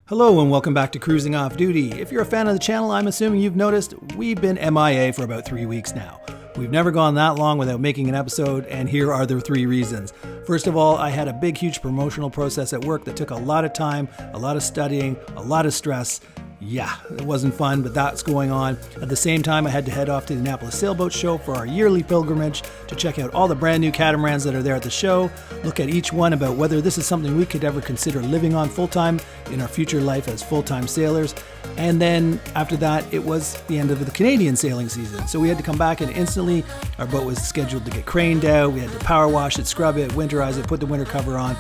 Hello and welcome back to Cruising Off Duty. If you're a fan of the channel, I'm assuming you've noticed we've been MIA for about 3 weeks now. We've never gone that long without making an episode, and here are the 3 reasons. First of all, I had a big, huge promotional process at work that took a lot of time, a lot of studying, a lot of stress. Yeah, it wasn't fun, but that's going on. At the same time, I had to head off to the Annapolis Sailboat Show for our yearly pilgrimage to check out all the brand new catamarans that are there at the show, look at each one about whether this is something we could ever consider living on full-time in our future life as full-time sailors. And then after that, it was the end of the Canadian sailing season. So we had to come back and instantly our boat was scheduled to get craned out. We had to power wash it, scrub it, winterize it, put the winter cover on.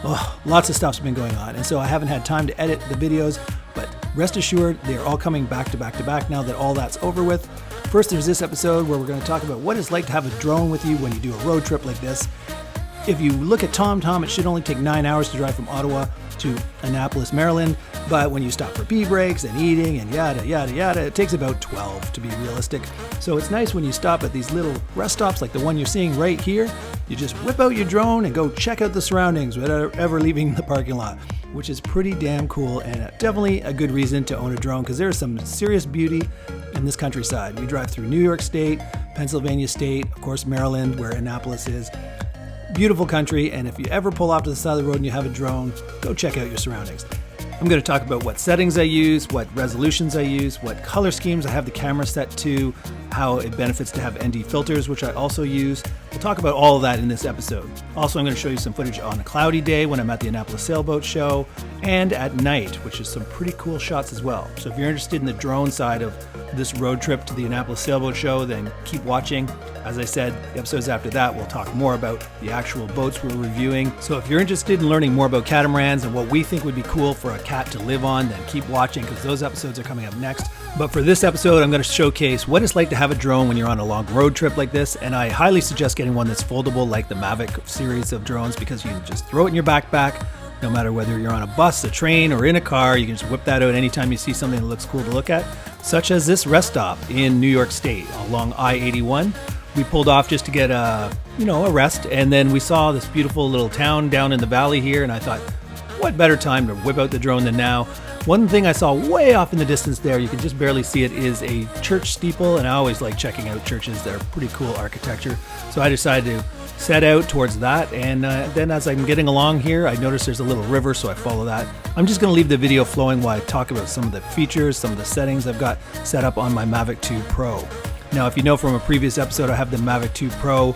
Oh, lots of stuff's been going on. And so I haven't had time to edit the videos, but rest assured, they are all coming back to back to back now that all that's over with. First, there's this episode where we're going to talk about what it's like to have a drone with you when you do a road trip like this. If you look at TomTom, it should only take 9 hours to drive from Ottawa to Annapolis, Maryland. But when you stop for pee breaks and eating and yada, yada, yada, it takes about 12 to be realistic. So it's nice when you stop at these little rest stops like the one you're seeing right here. You just whip out your drone and go check out the surroundings without ever leaving the parking lot, which is pretty damn cool and definitely a good reason to own a drone because there's some serious beauty in this countryside. We drive through New York State, Pennsylvania State, of course Maryland, where Annapolis is. Beautiful country, and if you ever pull off to the side of the road and you have a drone, go check out your surroundings. I'm going to talk about what settings I use, what resolutions I use, what color schemes I have the camera set to, how it benefits to have ND filters, which I also use. We'll talk about all of that in this episode. Also, I'm going to show you some footage on a cloudy day when I'm at the Annapolis Sailboat Show, and at night, which is some pretty cool shots as well. So if you're interested in the drone side of this road trip to the Annapolis Sailboat Show, then keep watching. As I said, the episodes after that, we'll talk more about the actual boats we're reviewing. So if you're interested in learning more about catamarans and what we think would be cool for a cat to live on, then keep watching because those episodes are coming up next. But for this episode, I'm going to showcase what it's like to have a drone when you're on a long road trip like this, and I highly suggest getting one that's foldable like the Mavic series of drones because you can just throw it in your backpack. No matter whether you're on a bus, a train, or in a car, you can just whip that out anytime you see something that looks cool to look at, such as this rest stop in New York State along I-81. We pulled off just to get a rest, and then we saw this beautiful little town down in the valley here, and I thought, what better time to whip out the drone than now? One thing I saw way off in the distance there, you can just barely see it, is a church steeple, and I always like checking out churches. They're pretty cool architecture. So I decided to set out towards that, and then as I'm getting along here, I noticed there's a little river, so I follow that. I'm just going to leave the video flowing while I talk about some of the features, some of the settings I've got set up on my Mavic 2 Pro. Now, if you know from a previous episode, I have the Mavic 2 Pro.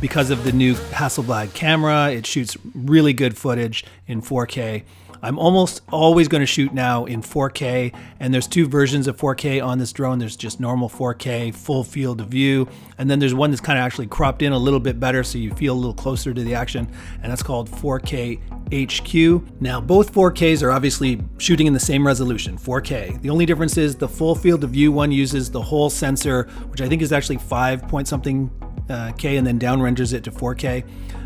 Because of the new Hasselblad camera, it shoots really good footage in 4K. I'm almost always going to shoot now in 4K, and there's 2 versions of 4K on this drone. There's just normal 4K, full field of view, and then there's one that's kind of actually cropped in a little bit better so you feel a little closer to the action, and that's called 4K HQ. Now, both 4Ks are obviously shooting in the same resolution, 4K. The only difference is the full field of view one uses the whole sensor, which I think is actually 5 point something K, and then down renders it to 4K.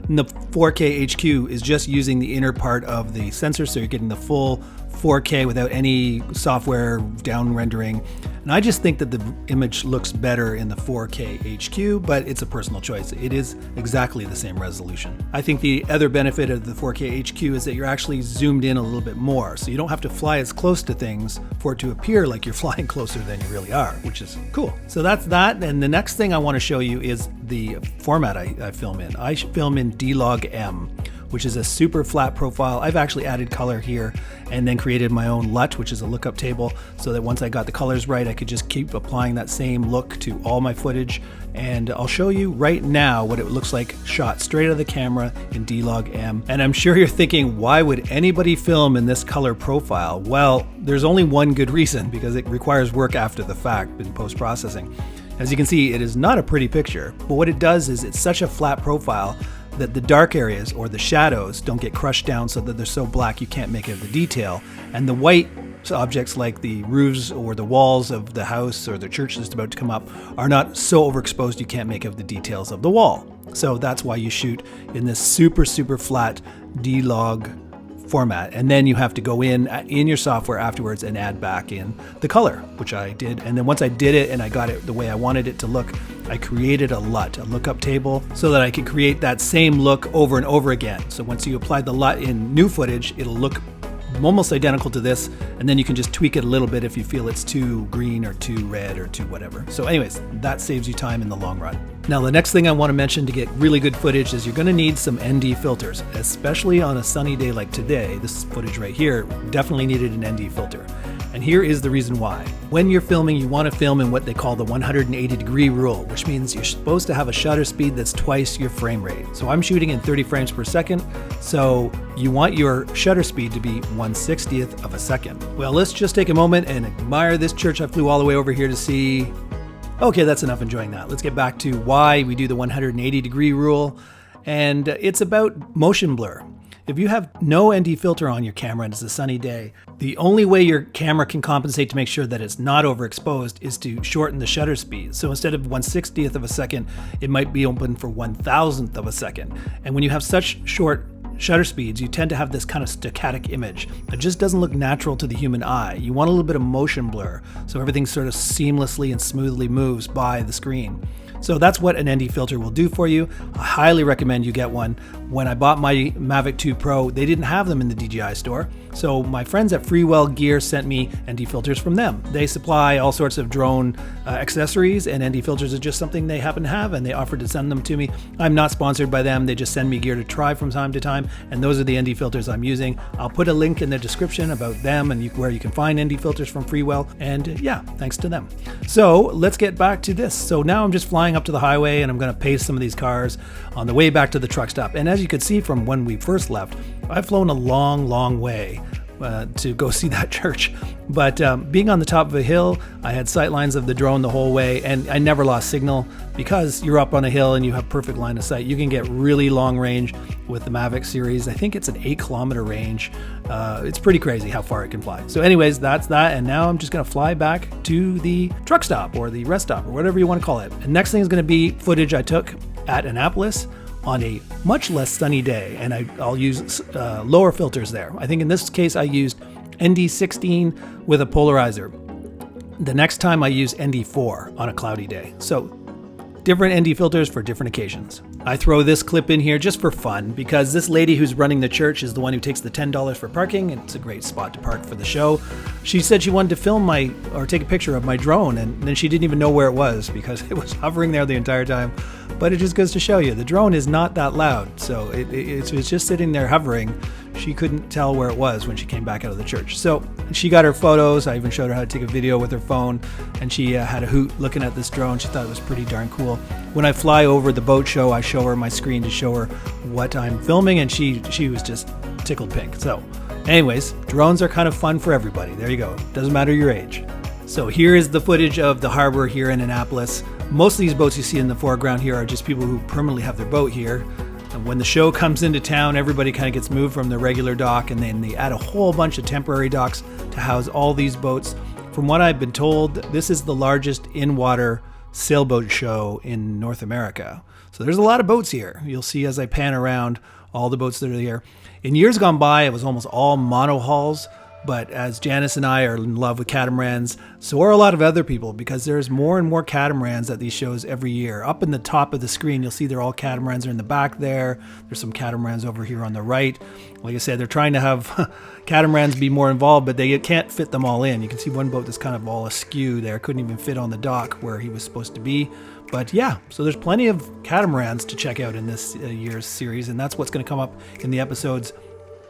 And the 4K HQ is just using the inner part of the sensor, so you're getting the full 4K without any software down rendering. And I just think that the image looks better in the 4K HQ, but it's a personal choice. It is exactly the same resolution. I think the other benefit of the 4K HQ is that you're actually zoomed in a little bit more, so you don't have to fly as close to things for it to appear like you're flying closer than you really are, which is cool. So that's that, and the next thing I want to show you is the format I film in. I film in dlog-m, which is a super flat profile. I've actually added color here and then created my own LUT, which is a lookup table, so that once I got the colors right, I could just keep applying that same look to all my footage. And I'll show you right now what it looks like shot straight out of the camera in dlog-m. And I'm sure you're thinking, why would anybody film in this color profile? Well, there's only one good reason, because it requires work after the fact in post-processing. As you can see, it is not a pretty picture, but what it does is it's such a flat profile that the dark areas or the shadows don't get crushed down so that they're so black you can't make out the detail. And the white objects like the roofs or the walls of the house or the church that's about to come up are not so overexposed you can't make out the details of the wall. So that's why you shoot in this super, super flat D-Log format, and then you have to go in your software afterwards and add back in the color, which I did. And then once I did it and I got it the way I wanted it to look, I created a LUT, a lookup table, so that I could create that same look over and over again. So once you apply the LUT in new footage, it'll look almost identical to this, and then you can just tweak it a little bit if you feel it's too green or too red or too whatever. So anyways, that saves you time in the long run. Now the next thing I want to mention to get really good footage is you're going to need some ND filters, especially on a sunny day like today. This footage right here definitely needed an ND filter. And here is the reason why. When you're filming, you want to film in what they call the 180-degree rule, which means you're supposed to have a shutter speed that's twice your frame rate. So I'm shooting in 30 frames per second, so you want your shutter speed to be 1/60th of a second. Well, let's just take a moment and admire this church I flew all the way over here to see. Okay, that's enough enjoying that. Let's get back to why we do the 180-degree rule, and it's about motion blur. If you have no ND filter on your camera and it's a sunny day, the only way your camera can compensate to make sure that it's not overexposed is to shorten the shutter speed. So instead of 1/60th of a second, it might be open for 1,000th of a second. And when you have such short shutter speeds, you tend to have this kind of static image. It just doesn't look natural to the human eye. You want a little bit of motion blur, so everything sort of seamlessly and smoothly moves by the screen. So that's what an ND filter will do for you. I highly recommend you get one. When I bought my Mavic 2 Pro, they didn't have them in the DJI store. So my friends at Freewell Gear sent me ND filters from them. They supply all sorts of drone accessories, and ND filters are just something they happen to have, and they offered to send them to me. I'm not sponsored by them. They just send me gear to try from time to time, and those are the ND filters I'm using. I'll put a link in the description about them and where you can find ND filters from Freewell, and yeah, thanks to them. So let's get back to this. So now I'm just flying up to the highway, and I'm going to pace some of these cars on the way back to the truck stop. And as you could see from when we first left, I've flown a long way to go see that church. But being on the top of a hill, I had sight lines of the drone the whole way, and I never lost signal because you're up on a hill and you have perfect line of sight. You can get really long range with the Mavic series. I think it's an 8-kilometer range. It's pretty crazy how far it can fly. So anyways, that's that. And now I'm just going to fly back to the truck stop or the rest stop or whatever you want to call it. And next thing is going to be footage I took at Annapolis on a much less sunny day, and I'll use lower filters there. I think in this case I used ND16 with a polarizer. The next time I use ND4 on a cloudy day. So different ND filters for different occasions. I throw this clip in here just for fun because this lady who's running the church is the one who takes the $10 for parking, and it's a great spot to park for the show. She said she wanted to film take a picture of my drone, and then she didn't even know where it was because it was hovering there the entire time. But it just goes to show you, the drone is not that loud, so it's just sitting there hovering. She couldn't tell where it was when she came back out of the church. So she got her photos. I even showed her how to take a video with her phone, and she had a hoot looking at this drone. She thought it was pretty darn cool. When I fly over the boat show, I show her my screen to show her what I'm filming, and she was just tickled pink. So anyways, drones are kind of fun for everybody. There you go. Doesn't matter your age. So here is the footage of the harbor here in Annapolis. Most of these boats you see in the foreground here are just people who permanently have their boat here. And when the show comes into town, everybody kind of gets moved from the regular dock, and then they add a whole bunch of temporary docks to house all these boats. From what I've been told, this is the largest in-water sailboat show in North America. So there's a lot of boats here. You'll see as I pan around all the boats that are here. In years gone by, it was almost all monohulls. But as Janice and I are in love with catamarans, so are a lot of other people, because there's more and more catamarans at these shows every year. Up in the top of the screen, you'll see they're all catamarans are in the back there. There's some catamarans over here on the right. Like I said, they're trying to have catamarans be more involved, but they can't fit them all in. You can see one boat that's kind of all askew there. Couldn't even fit on the dock where he was supposed to be. But yeah, so there's plenty of catamarans to check out in this year's series, and that's what's going to come up in the episodes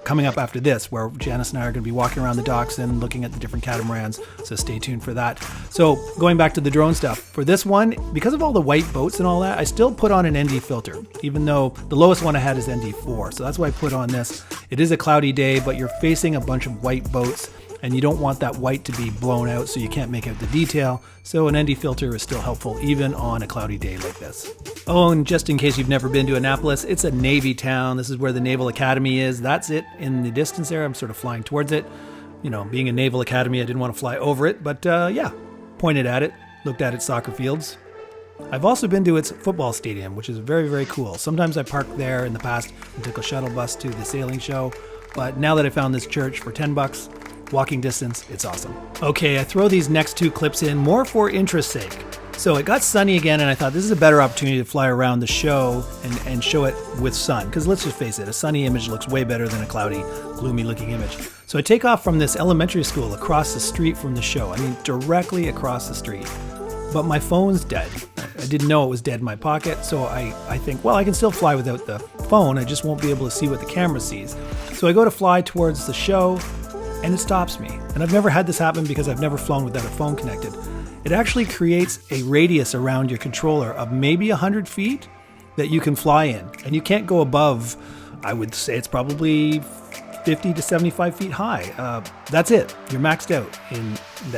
coming up after this, where Janice and I are going to be walking around the docks and looking at the different catamarans, so stay tuned for that. So going back to the drone stuff, for this one, because of all the white boats and all that, I still put on an ND filter, even though the lowest one I had is ND4, so that's why I put on this. It is a cloudy day, but you're facing a bunch of white boats, and you don't want that white to be blown out so you can't make out the detail, so an ND filter is still helpful even on a cloudy day like this. Oh, and just in case you've never been to Annapolis, it's a Navy town. This is where the Naval Academy is. That's it in the distance there. I'm sort of flying towards it. You know, being a Naval Academy, I didn't want to fly over it, but yeah, pointed at it, looked at its soccer fields. I've also been to its football stadium, which is very, very cool. Sometimes I parked there in the past and took a shuttle bus to the sailing show, but now that I found this church for $10, walking distance, it's awesome. Okay, I throw these next two clips in more for interest's sake. So it got sunny again, and I thought this is a better opportunity to fly around the show and show it with sun. Because let's just face it, a sunny image looks way better than a cloudy, gloomy looking image. So I take off from this elementary school across the street from the show. I mean, directly across the street. But my phone's dead. I didn't know it was dead in my pocket, so I think, well, I can still fly without the phone. I just won't be able to see what the camera sees. So I go to fly towards the show, and it stops me. And I've never had this happen because I've never flown without a phone connected. It actually creates a radius around your controller of maybe 100 feet that you can fly in. And you can't go above, I would say it's probably 50 to 75 feet high. That's it. You're maxed out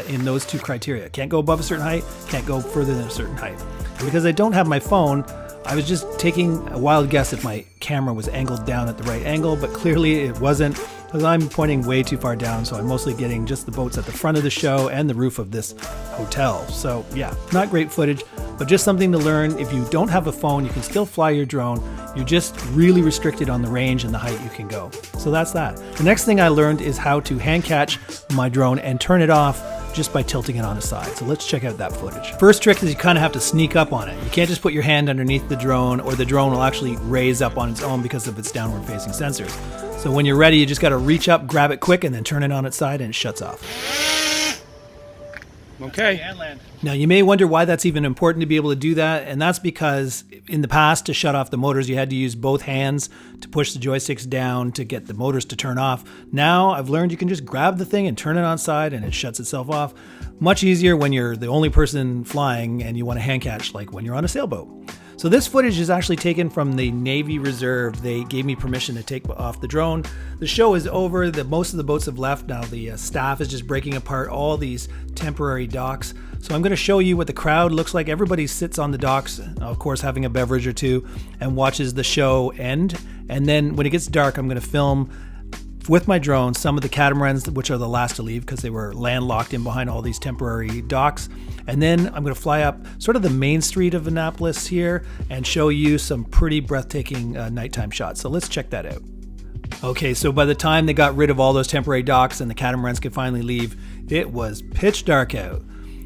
in those two criteria. Can't go above a certain height, can't go further than a certain height. And because I don't have my phone, I was just taking a wild guess if my camera was angled down at the right angle, but clearly it wasn't, because I'm pointing way too far down, so I'm mostly getting just the boats at the front of the show and the roof of this hotel. So yeah, not great footage, but just something to learn. If you don't have a phone, you can still fly your drone. You're just really restricted on the range and the height you can go. So that's that. The next thing I learned is how to hand catch my drone and turn it off just by tilting it on its side. So let's check out that footage. First trick is you kind of have to sneak up on it. You can't just put your hand underneath the drone, or the drone will actually raise up on its own because of its downward facing sensors. So when you're ready, you just got to reach up, grab it quick, and then turn it on its side and it shuts off. Okay. Now you may wonder why that's even important to be able to do that, and that's because in the past, to shut off the motors, you had to use both hands to push the joysticks down to get the motors to turn off. Now I've learned you can just grab the thing and turn it on side and it shuts itself off. Much easier when you're the only person flying and you want to hand catch, like when you're on a sailboat. So this footage is actually taken from the Navy Reserve. They gave me permission to take off the drone. The show is over. Most of the boats have left. Now the staff is just breaking apart all these temporary docks. So I'm going to show you what the crowd looks like. Everybody sits on the docks, of course, having a beverage or two, and watches the show end. And then when it gets dark, I'm going to film with my drone some of the catamarans, which are the last to leave because they were landlocked in behind all these temporary docks. And then I'm going to fly up sort of the main street of Annapolis here and show you some pretty breathtaking nighttime shots. So let's check that out. Okay, so by the time they got rid of all those temporary docks and the catamarans could finally leave, it was pitch dark out.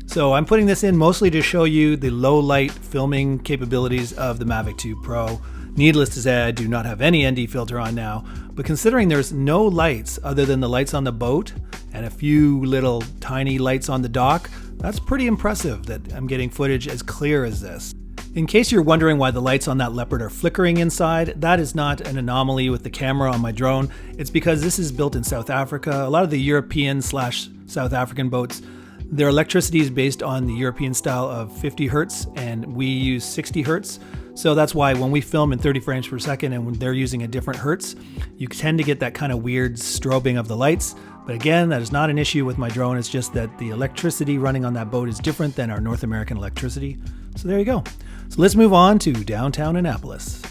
So I'm putting this in mostly to show you the low light filming capabilities of the Mavic 2 Pro. Needless to say, I do not have any ND filter on now, but considering there's no lights other than the lights on the boat and a few little tiny lights on the dock, that's pretty impressive that I'm getting footage as clear as this. In case you're wondering why the lights on that Leopard are flickering inside, that is not an anomaly with the camera on my drone. It's because this is built in South Africa. A lot of the European/South African boats, their electricity is based on the European style of 50 hertz, and we use 60 hertz. So that's why when we film in 30 frames per second and when they're using a different hertz, you tend to get that kind of weird strobing of the lights. But again, that is not an issue with my drone. It's just that the electricity running on that boat is different than our North American electricity. So there you go. So let's move on to downtown Annapolis.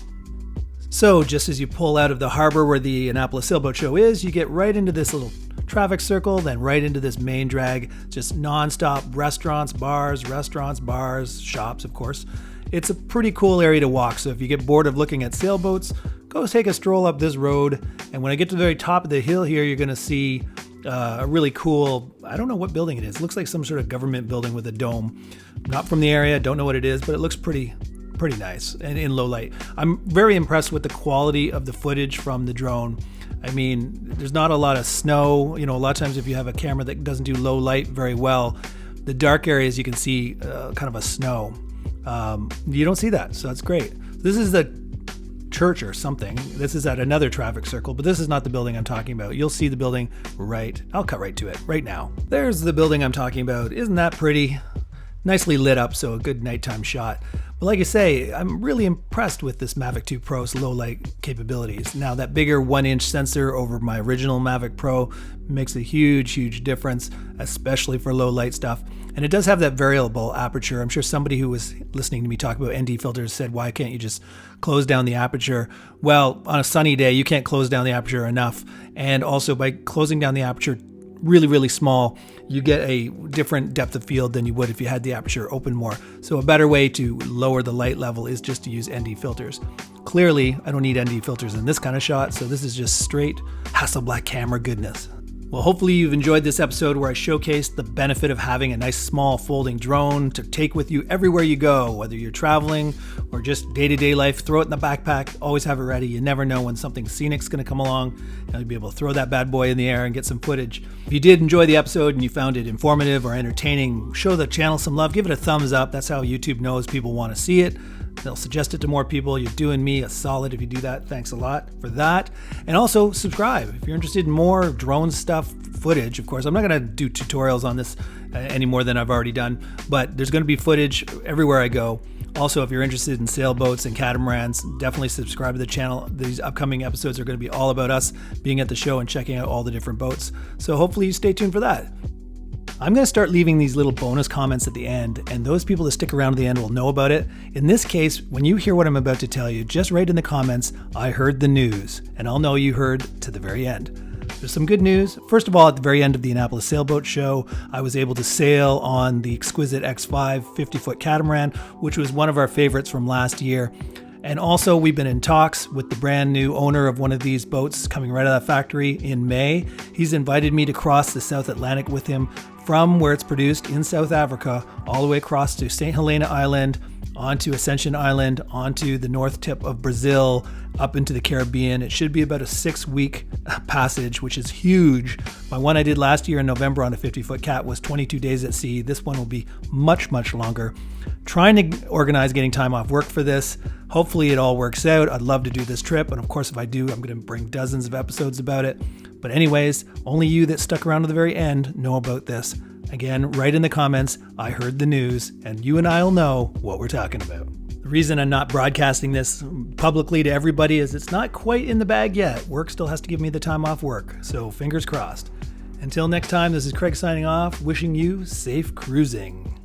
So just as you pull out of the harbor where the Annapolis Sailboat Show is, you get right into this little traffic circle, then right into this main drag, just non-stop restaurants, bars, shops, of course. It's a pretty cool area to walk, so if you get bored of looking at sailboats, go take a stroll up this road, and when I get to the very top of the hill here, you're going to see a really cool, I don't know what building it is. It looks like some sort of government building with a dome. Not from the area, don't know what it is, but it looks pretty nice and in low light. I'm very impressed with the quality of the footage from the drone. I mean, there's not a lot of snow. You know, a lot of times if you have a camera that doesn't do low light very well, the dark areas you can see kind of a snow. You don't see that, so that's great. This is the church or something. This is at another traffic circle, but this is not the building I'm talking about. You'll see the building I'll cut right to it right now. There's the building I'm talking about. Isn't that pretty? Nicely lit up, so a good nighttime shot. But like I say, I'm really impressed with this Mavic 2 Pro's low light capabilities. Now that bigger 1-inch sensor over my original Mavic Pro makes a huge difference, especially for low light stuff. And it does have that variable aperture. I'm sure somebody who was listening to me talk about ND filters said, why can't you just close down the aperture? Well, on a sunny day, you can't close down the aperture enough. And also by closing down the aperture really small, you get a different depth of field than you would if you had the aperture open more. So a better way to lower the light level is just to use ND filters. Clearly, I don't need ND filters in this kind of shot, so this is just straight Hasselblad camera goodness. Well, hopefully you've enjoyed this episode where I showcased the benefit of having a nice small folding drone to take with you everywhere you go, whether you're traveling or just day-to-day life. Throw it in the backpack, always have it ready. You never know when something scenic's going to come along, and you'll be able to throw that bad boy in the air and get some footage. If you did enjoy the episode and you found it informative or entertaining, show the channel some love, give it a thumbs up. That's how YouTube knows people want to see it. They'll suggest it to more people. You're doing me a solid if you do that. Thanks a lot for that. And also subscribe if you're interested in more drone stuff, footage. Of course, I'm not going to do tutorials on this any more than I've already done, but there's going to be footage everywhere I go. Also, if you're interested in sailboats and catamarans, definitely subscribe to the channel. These upcoming episodes are going to be all about us being at the show and checking out all the different boats. So hopefully you stay tuned for that. I'm going to start leaving these little bonus comments at the end, and those people that stick around to the end will know about it. In this case, when you hear what I'm about to tell you, just write in the comments, "I heard the news," and I'll know you heard to the very end. There's some good news. First of all, at the very end of the Annapolis Sailboat Show, I was able to sail on the exquisite X5 50-foot catamaran, which was one of our favorites from last year. And also, we've been in talks with the brand new owner of one of these boats coming right out of the factory in May. He's invited me to cross the South Atlantic with him from where it's produced in South Africa all the way across to St. Helena Island, onto Ascension Island, onto the north tip of Brazil, up into the Caribbean. It should be about a 6-week passage, which is huge. My one I did last year in November on a 50-foot cat was 22 days at sea. This one will be much, much longer. Trying to organize getting time off work for this. Hopefully it all works out. I'd love to do this trip, and of course if I do, I'm going to bring dozens of episodes about it. But anyways, only you that stuck around to the very end know about this. Again, write in the comments, "I heard the news," and you and I will know what we're talking about. The reason I'm not broadcasting this publicly to everybody is it's not quite in the bag yet. Work still has to give me the time off work, so fingers crossed. Until next time, this is Craig signing off, wishing you safe cruising.